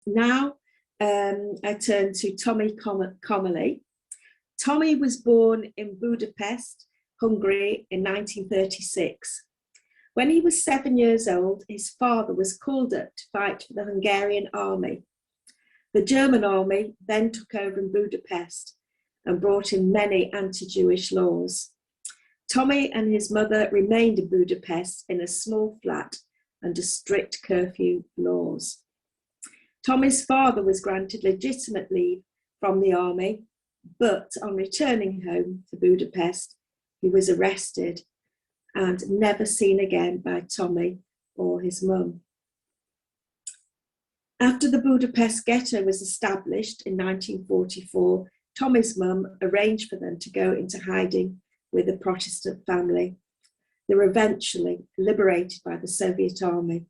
Now I turn to Tomi Komoly. Tomi was born in Budapest, Hungary in 1936. When he was 7 years old, his father was called up to fight for the Hungarian army. The German army then took over in Budapest and brought in many anti-Jewish laws. Tomi and his mother remained in Budapest in a small flat under strict curfew laws. Tomi's father was granted legitimate leave from the army, but on returning home to Budapest, he was arrested and never seen again by Tomi or his mum. After the Budapest ghetto was established in 1944, Tomi's mum arranged for them to go into hiding with a Protestant family. They were eventually liberated by the Soviet army.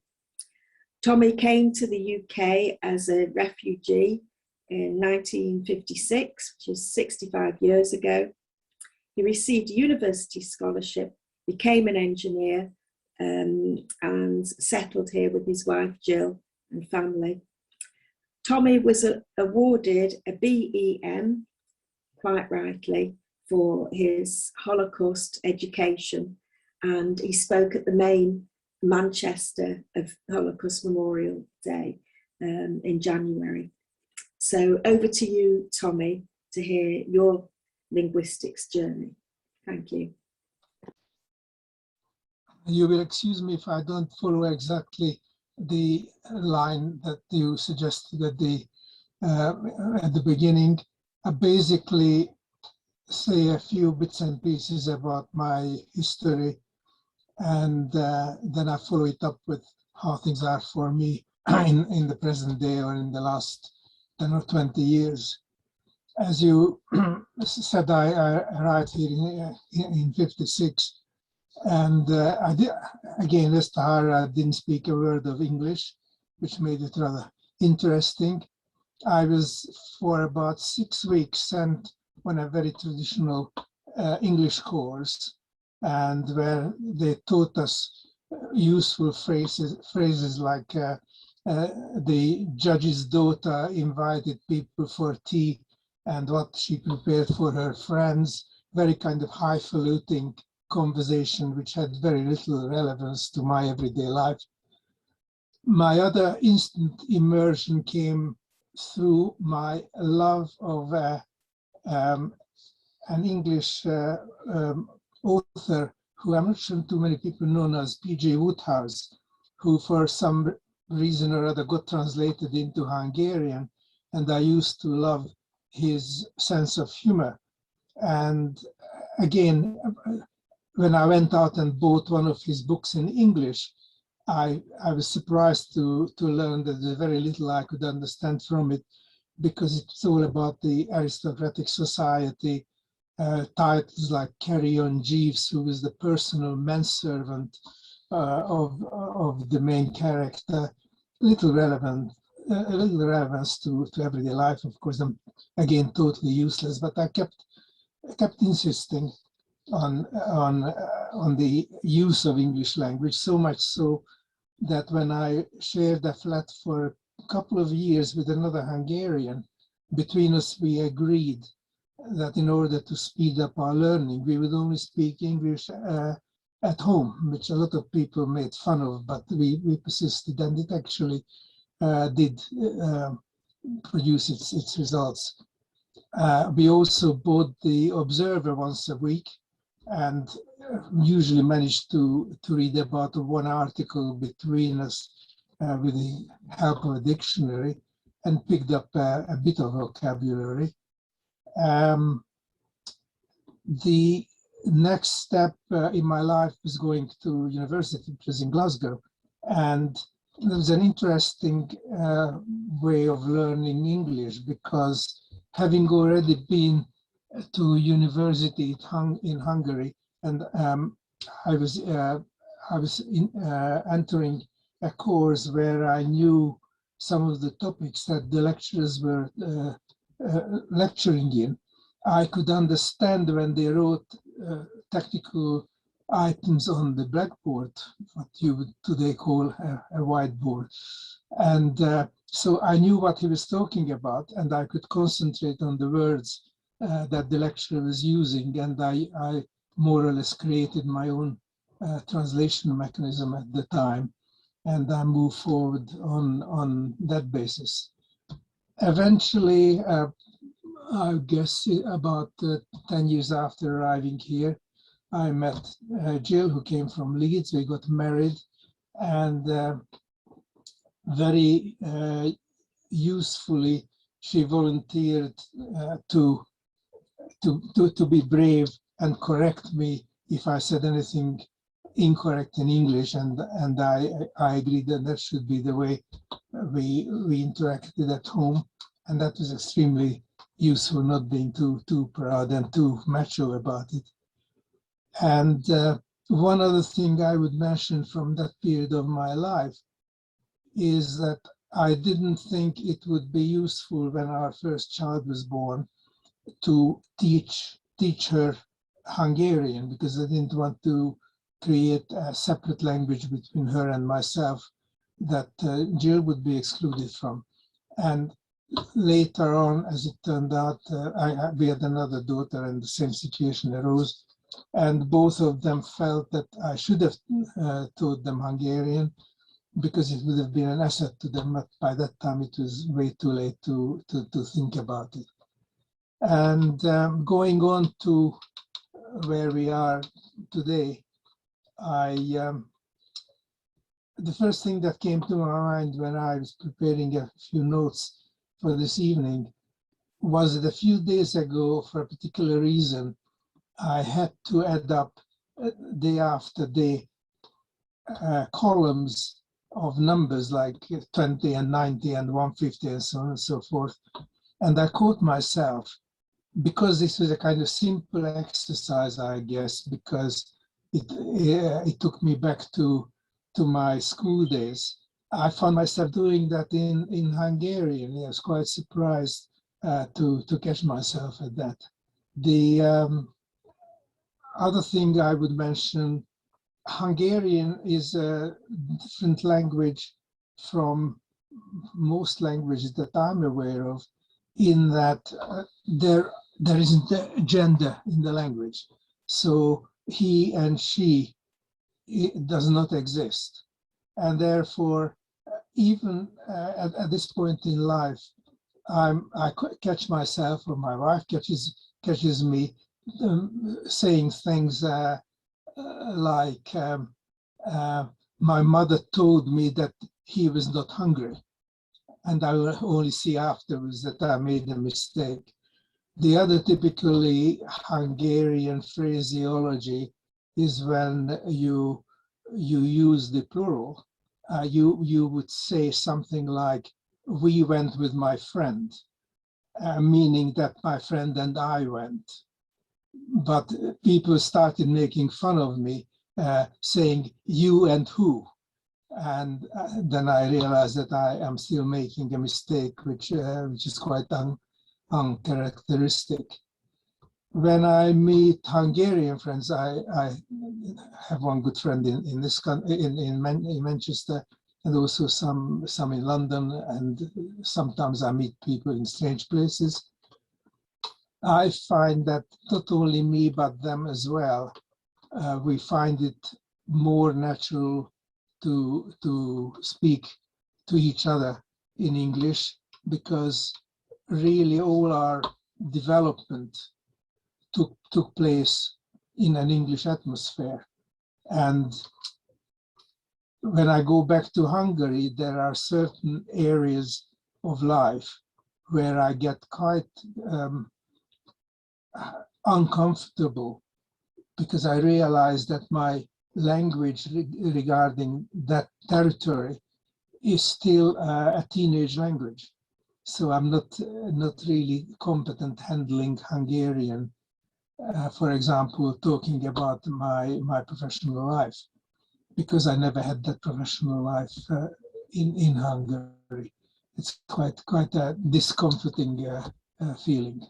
Tomi came to the UK as a refugee in 1956, which is 65 years ago. He received a university scholarship, became an engineer, and settled here with his wife Jill and family. Tomi was awarded a BEM, quite rightly, for his Holocaust education, and he spoke at the main Manchester of Holocaust Memorial Day in January. So over to you, Tomi, to hear your linguistics journey. Thank you. You will excuse me if I don't follow exactly the line that you suggested at the beginning. I basically say a few bits and pieces about my history, and then I follow it up with how things are for me in the present day or in the last 10 or 20 years. As you said, I arrived here in 56. And I did, again, as Tahara, didn't speak a word of English, which made it rather interesting. I was for about 6 weeks sent on a very traditional English course, and where they taught us useful phrases like the judge's daughter invited people for tea and what she prepared for her friends, very kind of highfalutin conversation which had very little relevance to my everyday life. My other instant immersion came through my love of an English author who I'm not sure too many people know as P.J. Woodhouse, who for some reason or other got translated into Hungarian, and I used to love his sense of humor. And again, when I went out and bought one of his books in English, I was surprised to learn that there's very little I could understand from it, because it's all about the aristocratic society, titles like Carry On Jeeves, who was the personal manservant of the main character, little relevance to everyday life. Of course, I'm again totally useless, but I kept insisting on the use of English language, so much so that when I shared a flat for a couple of years with another Hungarian, between us we agreed that in order to speed up our learning, we would only speak English at home, which a lot of people made fun of, but we persisted, and it actually did produce its results. We also bought the Observer once a week, and usually managed to read about one article between us with the help of a dictionary, and picked up a bit of vocabulary. The next step in my life was going to university, which was in Glasgow, and there was an interesting way of learning English, because having already been to university in Hungary, and I was entering a course where I knew some of the topics that the lecturers were lecturing in. I could understand when they wrote technical items on the blackboard, what you would today call a whiteboard. And So I knew what he was talking about, and I could concentrate on the words that the lecturer was using, and I more or less created my own translation mechanism at the time, and I moved forward on that basis. Eventually, I guess about 10 years after arriving here, I met Jill, who came from Leeds. We got married, and very usefully, she volunteered to be brave and correct me if I said anything incorrect in English, and I agreed that that should be the way we interacted at home, and that was extremely useful, not being too proud and too macho about it. And one other thing I would mention from that period of my life is that I didn't think it would be useful when our first child was born to teach her Hungarian, because I didn't want to create a separate language between her and myself that Jill would be excluded from. And later on, as it turned out, we had another daughter and the same situation arose. And both of them felt that I should have taught them Hungarian, because it would have been an asset to them, but by that time it was way too late to think about it. And going on to where we are today, the first thing that came to my mind when I was preparing a few notes for this evening was that a few days ago, for a particular reason, I had to add up day after day columns of numbers like 20 and 90 and 150 and so on and so forth. And I caught myself, because this was a kind of simple exercise, I guess, because it took me back to my school days. I found myself doing that in Hungarian. I was quite surprised to catch myself at that. The other thing I would mention, Hungarian is a different language from most languages that I'm aware of, in that there isn't a gender in the language. So he and she, it does not exist. And therefore, even at this point in life, I catch myself, or my wife catches me saying things like, my mother told me that he was not hungry, and I will only see afterwards that I made a mistake. The other typically Hungarian phraseology is when you use the plural. You would say something like, we went with my friend, meaning that my friend and I went. But people started making fun of me, saying, you and who? And then I realized that I am still making a mistake, which is quite uncharacteristic. When I meet Hungarian friends, I have one good friend in Manchester, and also some in London, and sometimes I meet people in strange places. I find that not only me, but them as well, we find it more natural to speak to each other in English, because really all our development took place in an English atmosphere. And when I go back to Hungary, there are certain areas of life where I get quite uncomfortable, because I realize that my language regarding that territory is still a teenage language. So I'm not really competent handling Hungarian, for example, talking about my professional life, because I never had that professional life in Hungary. It's quite a discomforting feeling.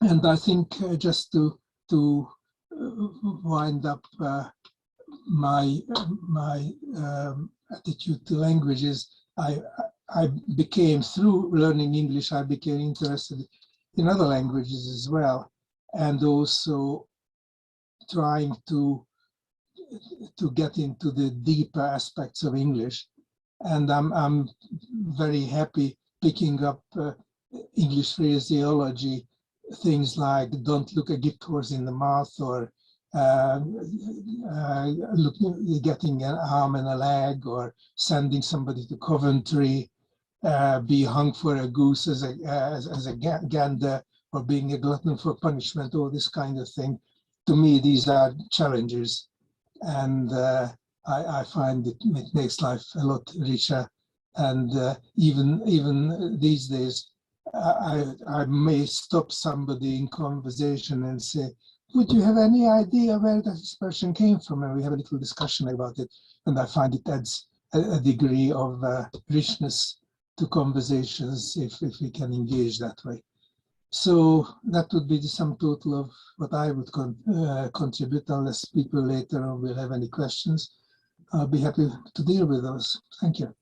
And I think just to wind up my attitude to languages, through learning English, I became interested in other languages as well, and also trying to get into the deeper aspects of English. And I'm very happy picking up English phraseology, things like "don't look a gift horse in the mouth," or getting an arm and a leg, or sending somebody to Coventry, be hung for a goose as a gander, or being a glutton for punishment, all this kind of thing. To me, these are challenges, and I find it makes life a lot richer. And even these days, I may stop somebody in conversation and say, "Would you have any idea where that expression came from?" And we have a little discussion about it. And I find it adds a degree of richness to conversations if we can engage that way. So that would be the sum total of what I would contribute, unless people later on will have any questions. I'll be happy to deal with those. Thank you.